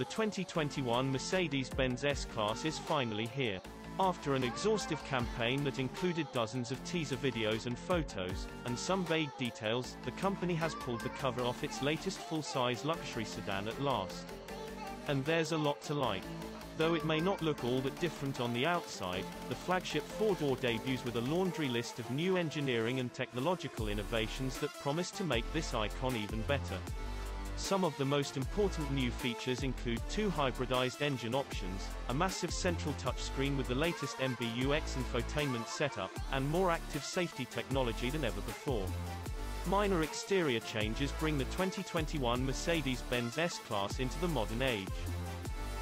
The 2021 Mercedes-Benz S-Class is finally here. After an exhaustive campaign that included dozens of teaser videos and photos, and some vague details, the company has pulled the cover off its latest full-size luxury sedan at last. And there's a lot to like. Though it may not look all that different on the outside, the flagship four-door debuts with a laundry list of new engineering and technological innovations that promise to make this icon even better. Some of the most important new features include two hybridized engine options, a massive central touchscreen with the latest MBUX infotainment setup, and more active safety technology than ever before. Minor exterior changes bring the 2021 Mercedes-Benz S-Class into the modern age.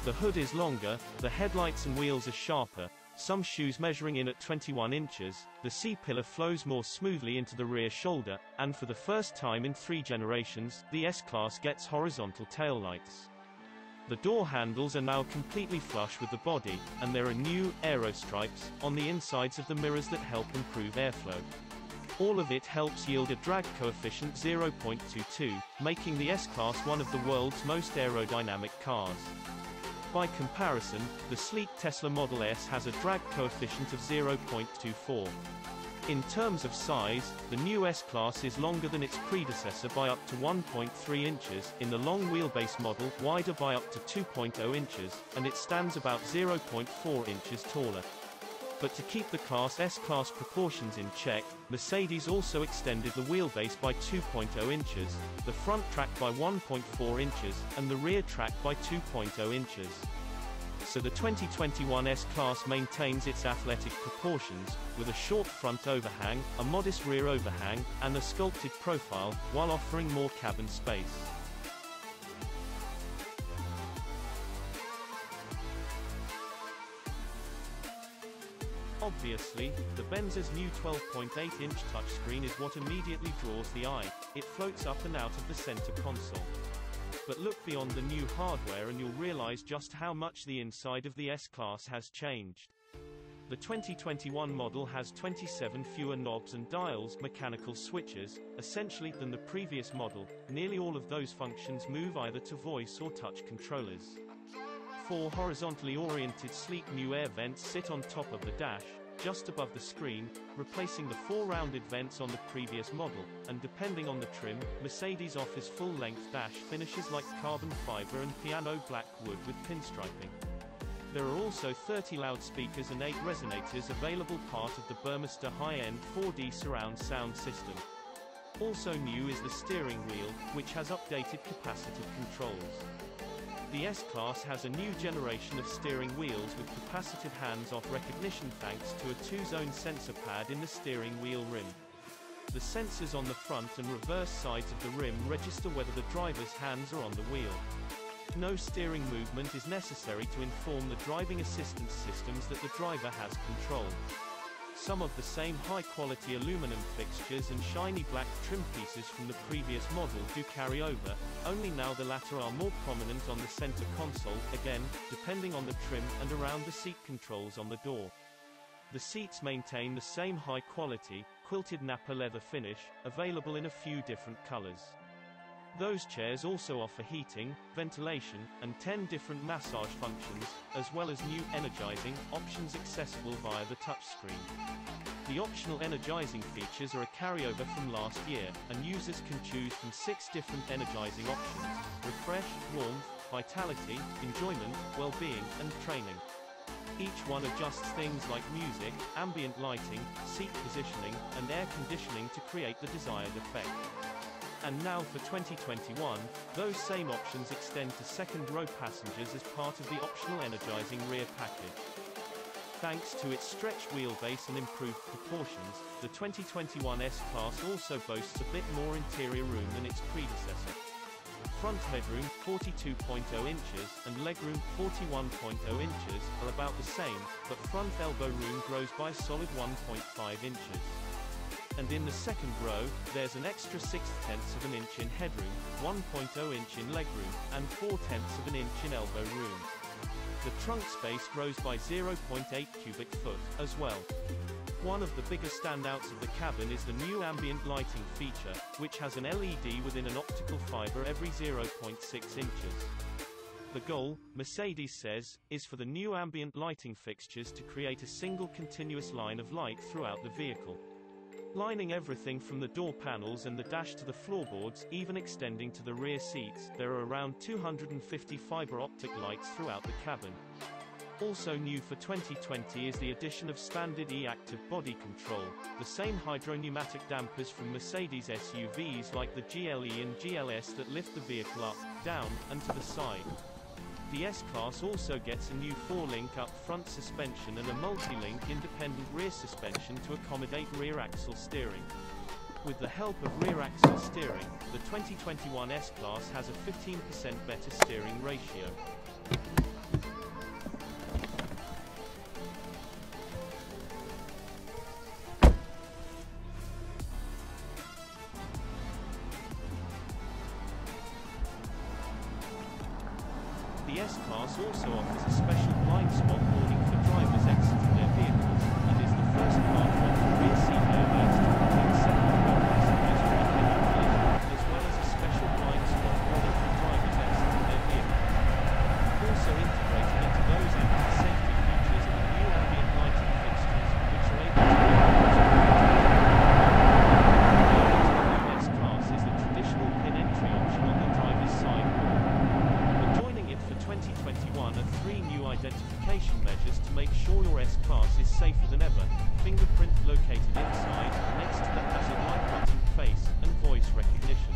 The hood is longer, the headlights and wheels are sharper, some shoes measuring in at 21 inches, the C-pillar flows more smoothly into the rear shoulder, and for the first time in 3 generations, the S-Class gets horizontal taillights. The door handles are now completely flush with the body, and there are new, aero stripes, on the insides of the mirrors that help improve airflow. All of it helps yield a drag coefficient 0.22, making the S-Class one of the world's most aerodynamic cars. By comparison, the sleek Tesla Model S has a drag coefficient of 0.24. In terms of size, the new S-Class is longer than its predecessor by up to 1.3 inches, in the long wheelbase model, wider by up to 2.0 inches, and it stands about 0.4 inches taller. But to keep the Class S-Class proportions in check, Mercedes also extended the wheelbase by 2.0 inches, the front track by 1.4 inches, and the rear track by 2.0 inches. So the 2021 S-Class maintains its athletic proportions, with a short front overhang, a modest rear overhang, and a sculpted profile, while offering more cabin space. Obviously, the Benz's new 12.8-inch touchscreen is what immediately draws the eye. It floats up and out of the center console. But look beyond the new hardware and you'll realize just how much the inside of the S-Class has changed. The 2021 model has 27 fewer knobs and dials, mechanical switches, essentially, than the previous model. Nearly all of those functions move either to voice or touch controllers. 4 horizontally oriented sleek new air vents sit on top of the dash, just above the screen, replacing the 4 rounded vents on the previous model, and depending on the trim, Mercedes offers full-length dash finishes like carbon fiber and piano black wood with pinstriping. There are also 30 loudspeakers and 8 resonators available, part of the Burmester high-end 4D surround sound system. Also new is the steering wheel, which has updated capacitive controls. The S-Class has a new generation of steering wheels with capacitive hands-off recognition thanks to a 2-zone sensor pad in the steering wheel rim. The sensors on the front and reverse sides of the rim register whether the driver's hands are on the wheel. No steering movement is necessary to inform the driving assistance systems that the driver has control. Some of the same high-quality aluminum fixtures and shiny black trim pieces from the previous model do carry over, only now the latter are more prominent on the center console, again, depending on the trim, and around the seat controls on the door. The seats maintain the same high-quality, quilted Napa leather finish, available in a few different colors. Those chairs also offer heating, ventilation, and 10 different massage functions, as well as new energizing options accessible via the touchscreen. The optional energizing features are a carryover from last year, and users can choose from 6 different energizing options: refresh, warmth, vitality, enjoyment, well-being, and training. Each one adjusts things like music, ambient lighting, seat positioning, and air conditioning to create the desired effect. And now for 2021, those same options extend to second-row passengers as part of the optional energizing rear package. Thanks to its stretched wheelbase and improved proportions, the 2021 S-Class also boasts a bit more interior room than its predecessor. Front headroom, 42.0 inches, and legroom, 41.0 inches, are about the same, but front elbow room grows by a solid 1.5 inches. And in the second row, there's an extra 0.6 of an inch in headroom, 1.0 inch in legroom, and 0.4 of an inch in elbow room. The trunk space grows by 0.8 cubic foot, as well. One of the biggest standouts of the cabin is the new ambient lighting feature, which has an LED within an optical fiber every 0.6 inches. The goal, Mercedes says, is for the new ambient lighting fixtures to create a single continuous line of light throughout the vehicle, lining everything from the door panels and the dash to the floorboards, even extending to the rear seats. There are around 250 fiber optic lights throughout the cabin. Also new for 2020 is the addition of standard E-active body control, the same hydro-pneumatic dampers from Mercedes SUVs like the GLE and GLS that lift the vehicle up, down, and to the side. The S-Class also gets a new 4-link up-front suspension and a multi-link independent rear suspension to accommodate rear-axle steering. With the help of rear-axle steering, the 2021 S-Class has a 15% better steering ratio. The S-Class also offers a special blind spot warning for drivers exiting their vehicles, and is the first car to offer rear seat airbags to protect second-row passengers from impending collision, as well as a special blind spot warning for drivers exiting their vehicles. Also integrated into those active safety features are the new ambient lighting fixtures, which are able to the new S-Class is the traditional pin entry option on the driver's side wall. 2021 are 3 new identification measures to make sure your S-Class is safer than ever: fingerprint located inside, next to the hazard light button, face, and voice recognition.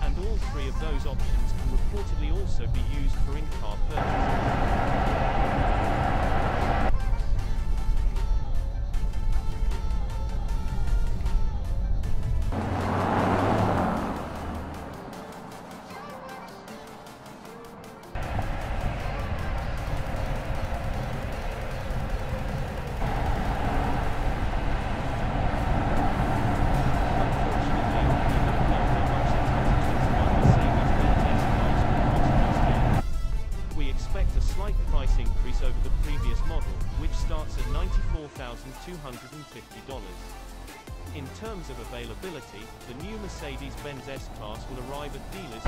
And all 3 of those options can reportedly also be used for in-car purchases. Price increase over the previous model, which starts at $94,250. In terms of availability, the new Mercedes-Benz S-Class will arrive at dealers.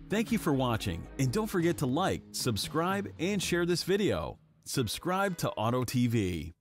Thank you for watching, and don't forget to like, subscribe, and share this video. Subscribe to Auto TV.